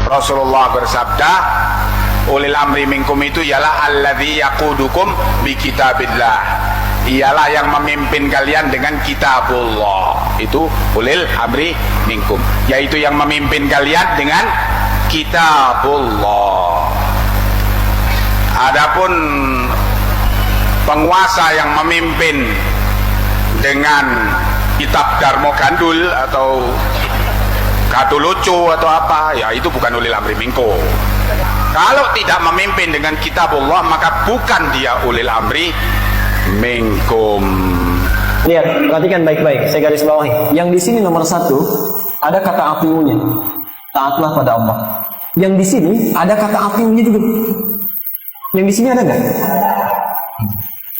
Rasulullah bersabda, ulil amri minkum itu ialah alladzi yaqudukum bi kitabillah, ialah yang memimpin kalian dengan kitabullah. Itu ulil amri minkum, yaitu yang memimpin kalian dengan kitabullah. Adapun penguasa yang memimpin dengan kitab Darmo Gandul atau Gadulucu atau apa, ya itu bukan ulil amri minkum. Kalau tidak memimpin dengan kitabullah, maka bukan dia ulil amri minkum. Lihat, perhatikan baik-baik, saya garis bawahi. Yang di sini nomor 1 ada kata atiunya, taatlah pada Allah. Yang di sini ada kata atiunya juga. Yang di sini ada nggak?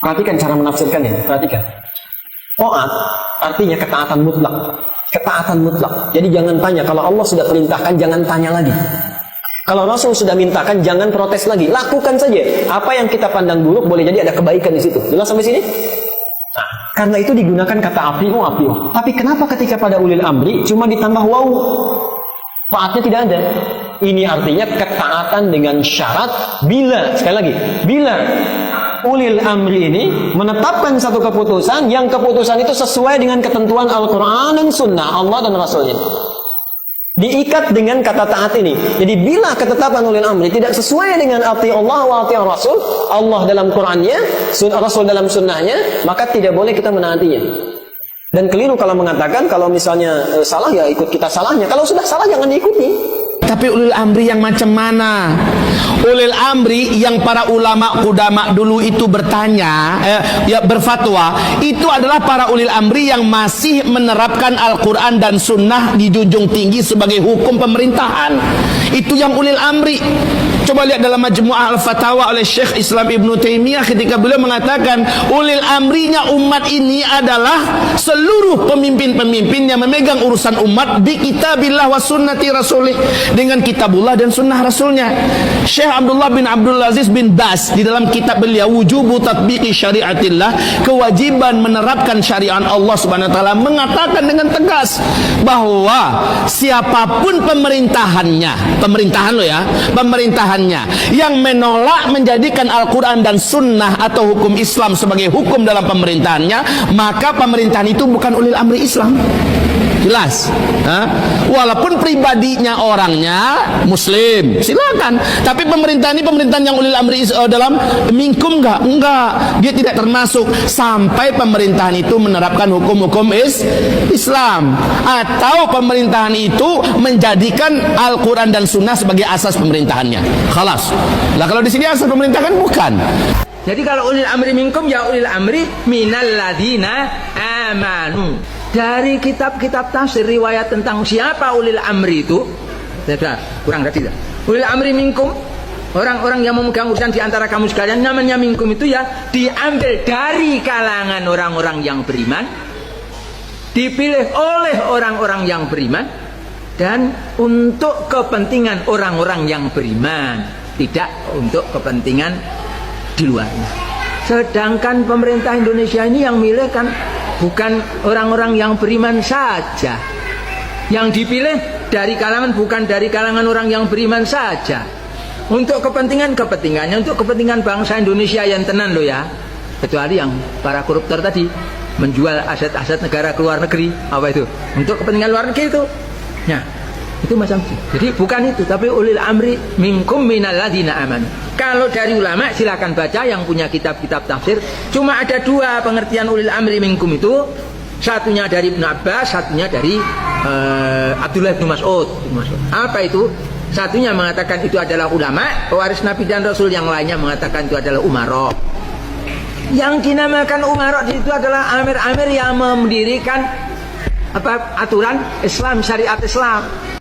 Perhatikan cara menafsirkannya, perhatikan. Taat artinya ketaatan mutlak. Ketaatan mutlak. Jadi jangan tanya, kalau Allah sudah perintahkan jangan tanya lagi. Kalau Rasul sudah mintakan jangan protes lagi, lakukan saja. Apa yang kita pandang buruk boleh jadi ada kebaikan di situ. Jelas sampai sini? Nah, karena itu digunakan kata apiu. Tapi kenapa ketika pada ulil amri cuma ditambah waw? Taatnya tidak ada. Ini artinya ketaatan dengan syarat bila, sekali lagi, bila ulil amri ini menetapkan satu keputusan yang keputusan itu sesuai dengan ketentuan Al-Quran dan Sunnah Allah dan Rasulnya, diikat dengan kata taat ini. Jadi bila ketetapan ulil amri tidak sesuai dengan ati Allah wa ati Rasul, Allah dalam Qurannya, Rasul dalam Sunnahnya, maka tidak boleh kita menaatinya. Dan keliru kalau mengatakan kalau misalnya salah ya ikut kita salahnya. Kalau sudah salah jangan diikuti. Tapi ulil amri yang macam mana? Ulil amri yang para ulama kudama dulu itu bertanya, berfatwa, itu adalah para ulil amri yang masih menerapkan Al-Quran dan Sunnah dijunjung tinggi sebagai hukum pemerintahan. Itu yang ulil amri. Coba lihat dalam Majmu'ah Al-Fatawa oleh Syekh Islam Ibn Taimiyah ketika beliau mengatakan ulil amrinya umat ini adalah seluruh pemimpin-pemimpin yang memegang urusan umat bi kitabillah wa sunnati rasulih, dengan kitabullah dan sunnah rasulnya. Syekh Abdullah bin Abdul Aziz bin Bas di dalam kitab beliau Wujubu Tatbiqi Syariatillah, kewajiban menerapkan syariat Allah Subhanahu wa taala, mengatakan dengan tegas bahwa siapapun pemerintahannya yang menolak menjadikan Al-Quran dan Sunnah atau hukum Islam sebagai hukum dalam pemerintahannya, maka pemerintahan itu bukan ulil amri Islam. Jelas? Walaupun pribadinya orangnya Muslim, silakan. Tapi pemerintahan ini pemerintahan yang ulil amri dalam minkum enggak. Dia tidak termasuk sampai pemerintahan itu menerapkan hukum-hukum Islam atau pemerintahan itu menjadikan Al-Quran dan Sunnah sebagai asas pemerintahannya. Khalas. Lah kalau di sini asas pemerintahan bukan. Jadi kalau ulil amri minkum ya ulil amri minal ladina amanu. Dari kitab-kitab tafsir riwayat tentang siapa ulil amri itu, kurang tadi. Ulil amri minkum, orang-orang yang memegang urusan di antara kamu sekalian, namanya minkum itu ya diambil dari kalangan orang-orang yang beriman, dipilih oleh orang-orang yang beriman, dan untuk kepentingan orang-orang yang beriman, tidak untuk kepentingan di luarnya. Sedangkan pemerintah Indonesia ini yang milih kan bukan orang-orang yang beriman saja. Yang dipilih dari kalangan bukan dari kalangan orang yang beriman saja. Untuk kepentingannya, untuk kepentingan bangsa Indonesia yang tenan loh ya. Kecuali yang para koruptor tadi menjual aset-aset negara ke luar negeri, apa itu? Untuk kepentingan luar negeri itu. Nah, itu macam itu. Jadi bukan itu, tapi ulil amri minkum minal ladina aman. Kalau dari ulama silakan baca yang punya kitab-kitab tafsir. Cuma ada dua pengertian ulil amri minkum itu. Satunya dari Ibn Abbas, satunya dari Abdullah bin Mas'ud. Apa itu? Satunya mengatakan itu adalah ulama, pewaris Nabi dan Rasul. Yang lainnya mengatakan itu adalah umara. Yang dinamakan umara itu adalah amir-amir yang mendirikan aturan Islam, syariat Islam.